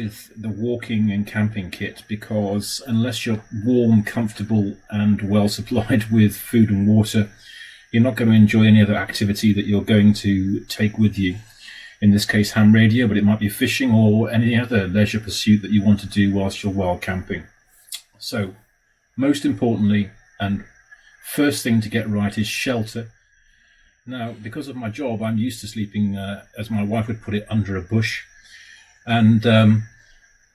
with the walking and camping kit, because unless you're warm, comfortable and well supplied with food and water, you're not going to enjoy any other activity that you're going to take with you. In this case, ham radio, but it might be fishing or any other leisure pursuit that you want to do whilst you're wild camping. So, most importantly, and first thing to get right, is shelter. Now, because of my job, I'm used to sleeping, as my wife would put it, under a bush. And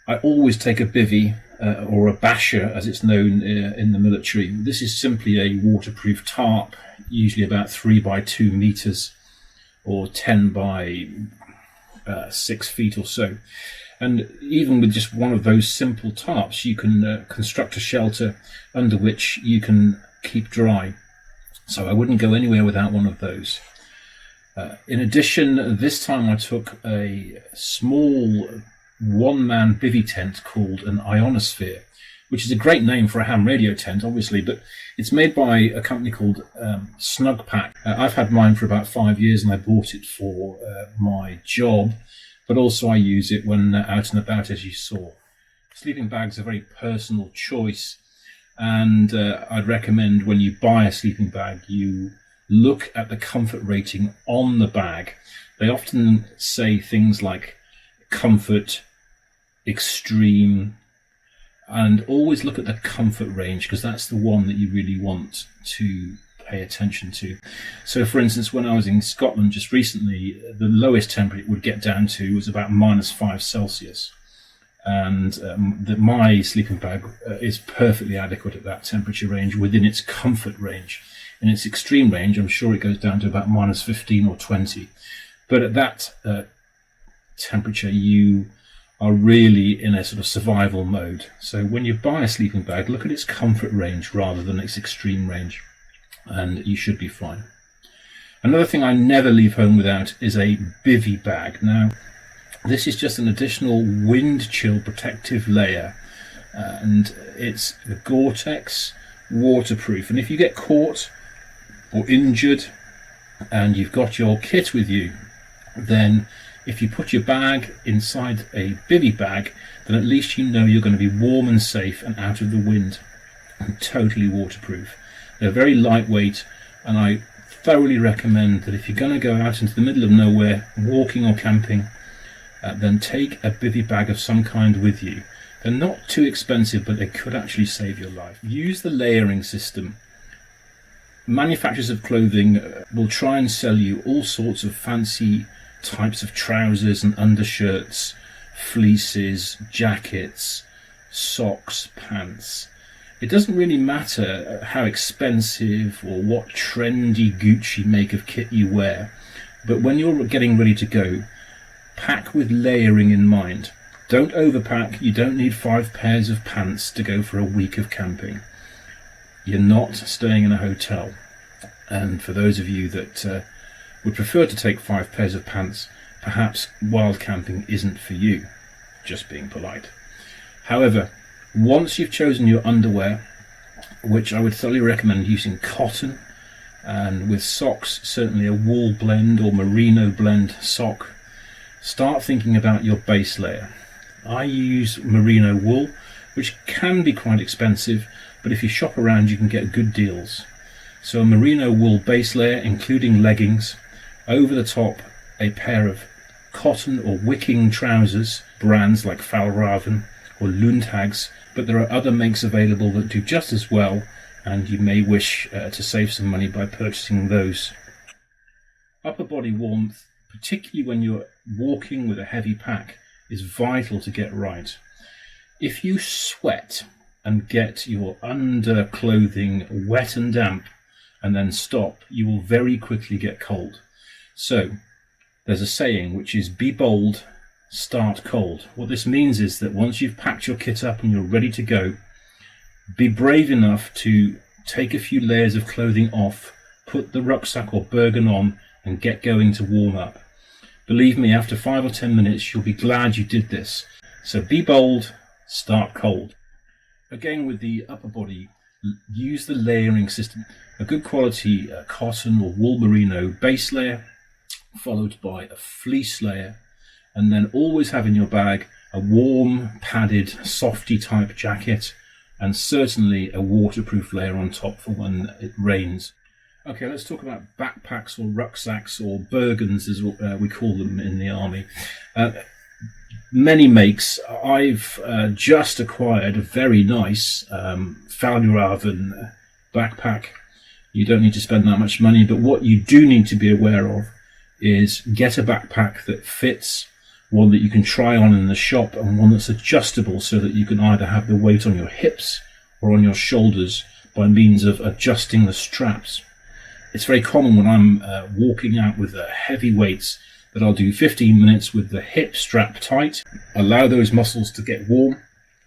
I always take a bivy, or a basher, as it's known in the military. This is simply a waterproof tarp, usually about 3 by 2 meters, or 10 by 6 feet or so. And even with just one of those simple tarps, you can construct a shelter under which you can keep dry. So I wouldn't go anywhere without one of those. In addition, this time I took a small one-man bivy tent called an ionosphere, which is a great name for a ham radio tent, obviously, but it's made by a company called Snugpack. I've had mine for about 5 years, and I bought it for my job, but also I use it when out and about, as you saw. Sleeping bags are a very personal choice, and I'd recommend when you buy a sleeping bag, you look at the comfort rating on the bag. They often say things like comfort, extreme, and always look at the comfort range, because that's the one that you really want to pay attention to. So for instance, when I was in Scotland just recently, the lowest temperature it would get down to was about -5 Celsius, and my sleeping bag is perfectly adequate at that temperature range, within its comfort range. In its extreme range, I'm sure it goes down to about -15 or 20, but at that temperature you are really in a sort of survival mode. So when you buy a sleeping bag, look at its comfort range rather than its extreme range, and you should be fine. Another thing I never leave home without is a bivy bag. Now, this is just an additional wind chill protective layer, and it's the Gore-Tex waterproof. And if you get caught or injured and you've got your kit with you, then if you put your bag inside a bivy bag, then at least you know you're going to be warm and safe and out of the wind, and totally waterproof. They're very lightweight, and I thoroughly recommend that if you're going to go out into the middle of nowhere, walking or camping, then take a bivy bag of some kind with you. They're not too expensive, but they could actually save your life. Use the layering system. Manufacturers of clothing will try and sell you all sorts of fancy types of trousers and undershirts, fleeces, jackets, socks, pants. It doesn't really matter how expensive or what trendy Gucci make of kit you wear, but when you're getting ready to go, pack with layering in mind. Don't overpack. You don't need 5 pairs of pants to go for a week of camping. You're not staying in a hotel. And for those of you that would prefer to take 5 pairs of pants, perhaps wild camping isn't for you. Just being polite. However, once you've chosen your underwear, which I would thoroughly recommend using cotton, and with socks, certainly a wool blend or merino blend sock, start thinking about your base layer. I use merino wool, which can be quite expensive, but if you shop around you can get good deals. So a merino wool base layer, including leggings, over the top a pair of cotton or wicking trousers, brands like Fjällräven or Lundhags, but there are other makes available that do just as well, and you may wish to save some money by purchasing those. Upper body warmth, particularly when you're walking with a heavy pack, is vital to get right. If you sweat and get your underclothing wet and damp and then stop, you will very quickly get cold. So there's a saying which is, be bold, start cold. What this means is that once you've packed your kit up and you're ready to go, be brave enough to take a few layers of clothing off, put the rucksack or burgan on, and get going to warm up. Believe me, after 5 or 10 minutes, you'll be glad you did this. So be bold, start cold. Again, with the upper body, use the layering system. A good quality cotton or wool merino base layer, followed by a fleece layer, and then always have in your bag a warm, padded, softy type jacket, and certainly a waterproof layer on top for when it rains. Okay, let's talk about backpacks or rucksacks or bergens, as we call them in the army. Many makes. I've just acquired a very nice Fjällräven backpack. You don't need to spend that much money, but what you do need to be aware of is get a backpack that fits, one that you can try on in the shop, and one that's adjustable so that you can either have the weight on your hips or on your shoulders by means of adjusting the straps. It's very common when I'm walking out with heavy weights that I'll do 15 minutes with the hip strap tight, allow those muscles to get warm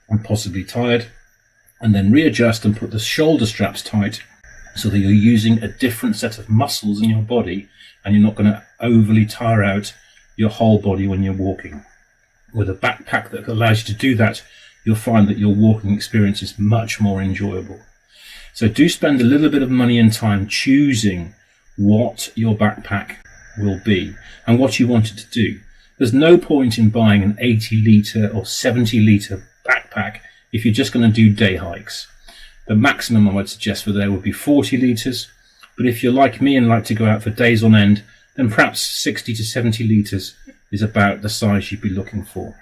and possibly tired, and then readjust and put the shoulder straps tight so that you're using a different set of muscles in your body and you're not going to overly tire out your whole body when you're walking. With a backpack that allows you to do that, you'll find that your walking experience is much more enjoyable. So do spend a little bit of money and time choosing what your backpack will be and what you want it to do. There's no point in buying an 80 litre or 70 litre backpack if you're just going to do day hikes. The maximum I would suggest for there would be 40 litres, but if you're like me and like to go out for days on end, then perhaps 60 to 70 litres is about the size you'd be looking for.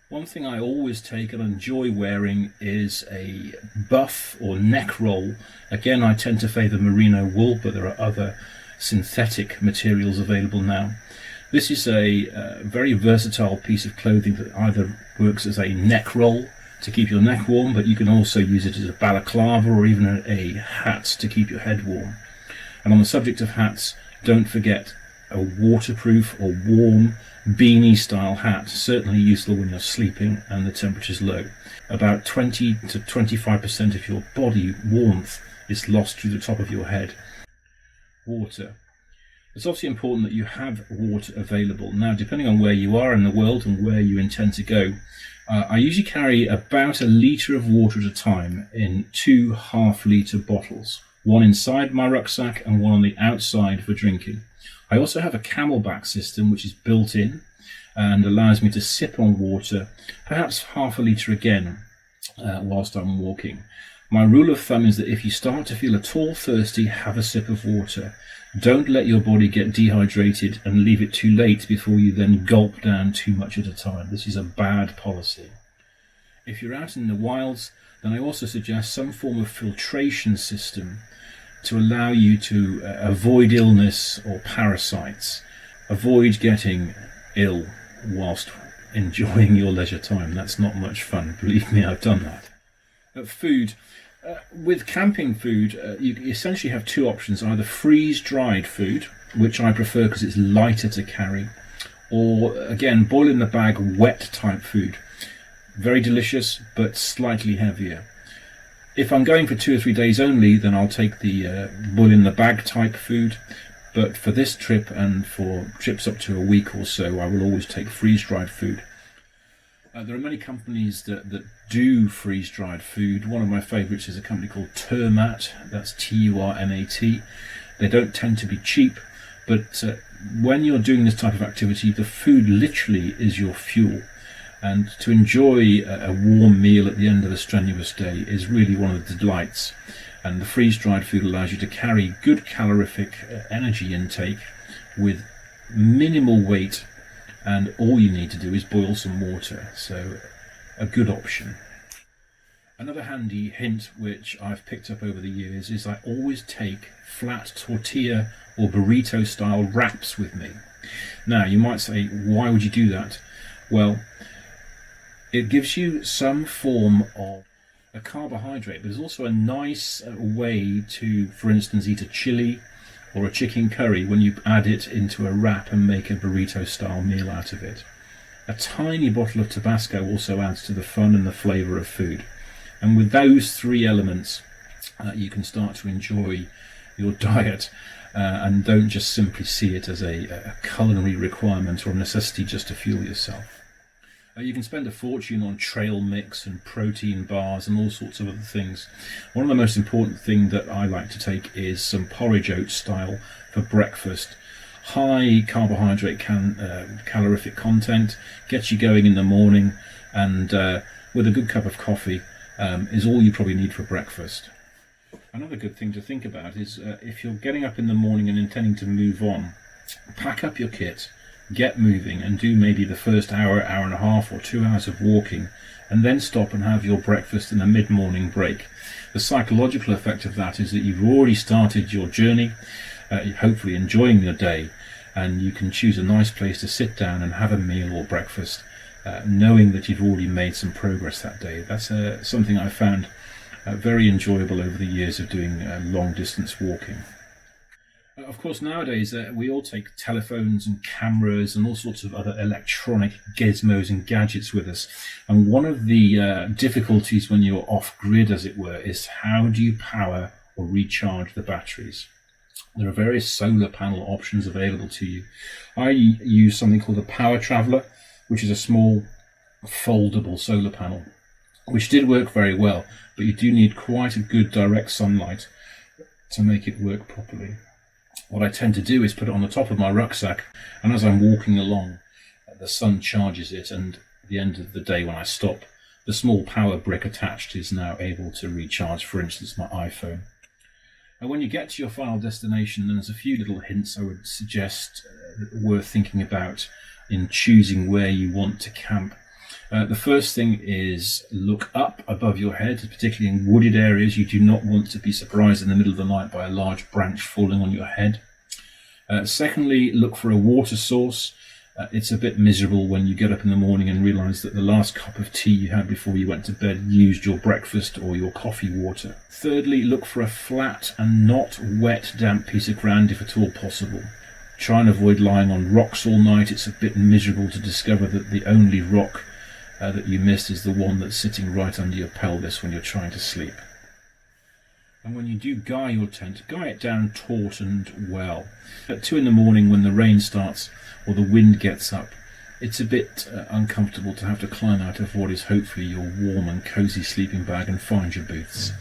One thing I always take and enjoy wearing is a buff or Neckroll. Again, I tend to favour merino wool, but there are other synthetic materials available now. This is a very versatile piece of clothing that either works as a neck roll to keep your neck warm, but you can also use it as a balaclava or even a hat to keep your head warm. And on the subject of hats, don't forget a waterproof or warm beanie style hat, certainly useful when you're sleeping and the temperature's low. About 20 to 25% of your body warmth is lost through the top of your head. Water. It's obviously important that you have water available. Now, depending on where you are in the world and where you intend to go, I usually carry about 1 litre of water at a time in 2 half-litre bottles, one inside my rucksack and one on the outside for drinking. I also have a camelback system which is built in and allows me to sip on water, perhaps half a litre again, whilst I'm walking. My rule of thumb is that if you start to feel at all thirsty, have a sip of water. Don't let your body get dehydrated and leave it too late before you then gulp down too much at a time. This is a bad policy. If you're out in the wilds, then I also suggest some form of filtration system to allow you to avoid illness or parasites. Avoid getting ill whilst enjoying your leisure time. That's not much fun. Believe me, I've done that. Food. With camping food, you essentially have two options, either freeze-dried food, which I prefer because it's lighter to carry, or again, boil in the bag wet type food. Very delicious, but slightly heavier. If I'm going for 2 or 3 days only, then I'll take the boil in the bag type food. But for this trip and for trips up to a week or so, I will always take freeze-dried food. There are many companies that do freeze-dried food. One of my favourites is a company called Turmat. That's Turmat. They don't tend to be cheap, but when you're doing this type of activity, the food literally is your fuel. And to enjoy a warm meal at the end of a strenuous day is really one of the delights. And the freeze-dried food allows you to carry good calorific energy intake with minimal weight, and all you need to do is boil some water. So a good option. Another handy hint which I've picked up over the years is I always take flat tortilla or burrito style wraps with me. Now you might say, why would you do that? Well, it gives you some form of a carbohydrate, but it's also a nice way to, for instance, eat a chili or a chicken curry when you add it into a wrap and make a burrito style meal out of it. A tiny bottle of Tabasco also adds to the fun and the flavour of food. And with those 3 elements, you can start to enjoy your diet and don't just simply see it as a culinary requirement or a necessity just to fuel yourself. You can spend a fortune on trail mix and protein bars and all sorts of other things. One of the most important things that I like to take is some porridge oat style for breakfast. high carbohydrate calorific content, gets you going in the morning, and with a good cup of coffee is all you probably need for breakfast. Another good thing to think about is if you're getting up in the morning and intending to move on, pack up your kit, get moving, and do maybe the first hour, hour and a half, or 2 hours of walking, and then stop and have your breakfast and a mid-morning break. The psychological effect of that is that you've already started your journey, hopefully enjoying your day, and you can choose a nice place to sit down and have a meal or breakfast, knowing that you've already made some progress that day. That's something I found very enjoyable over the years of doing long distance walking. Of course, nowadays we all take telephones and cameras and all sorts of other electronic gizmos and gadgets with us. And one of the difficulties when you're off-grid, as it were, is how do you power or recharge the batteries? There are various solar panel options available to you. I use something called a Power Traveller, which is a small foldable solar panel, which did work very well, but you do need quite a good direct sunlight to make it work properly. What I tend to do is put it on the top of my rucksack, and as I'm walking along, the sun charges it, and at the end of the day when I stop, the small power brick attached is now able to recharge, for instance, my iPhone. And when you get to your final destination, there's a few little hints I would suggest worth thinking about in choosing where you want to camp. The first thing is look up above your head, particularly in wooded areas. You do not want to be surprised in the middle of the night by a large branch falling on your head. Secondly, look for a water source. It's a bit miserable when you get up in the morning and realise that the last cup of tea you had before you went to bed used your breakfast or your coffee water. Thirdly, look for a flat and not wet, damp piece of ground if at all possible. Try and avoid lying on rocks all night. It's a bit miserable to discover that the only rock that you missed is the one that's sitting right under your pelvis when you're trying to sleep. And when you do guy your tent, guy it down taut and well. At 2 in the morning when the rain starts or the wind gets up, it's a bit uncomfortable to have to climb out of what is hopefully your warm and cosy sleeping bag and find your boots.